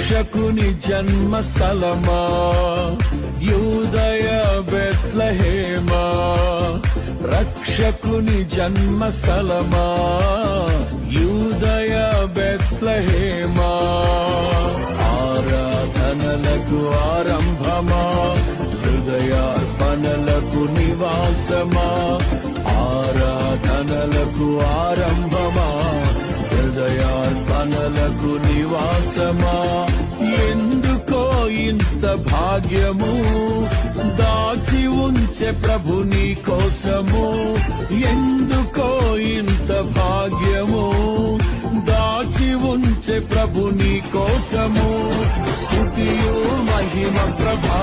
రక్షకుని జన్మస్థలమా యూదయ బెత్లెహేమా, రక్షకుని జన్మస్థలమా యూదయ బెత్లెహేమా. ఆరాధనలకు ఆరంభమా, హృదయార్పణలకు నివాసమా, ఆరాధనలకు ఆరంభమా, హృదయార్పణలకు నివాసమా. ఎందుకో ఇంత భాగ్యము దాచి ఉంచే ప్రభు నీ కోసము, ఎందుకో ఇంత భాగ్యము దాచి ఉంచే ప్రభు నీ కోసము. స్తుతియు మహిమ ప్రభా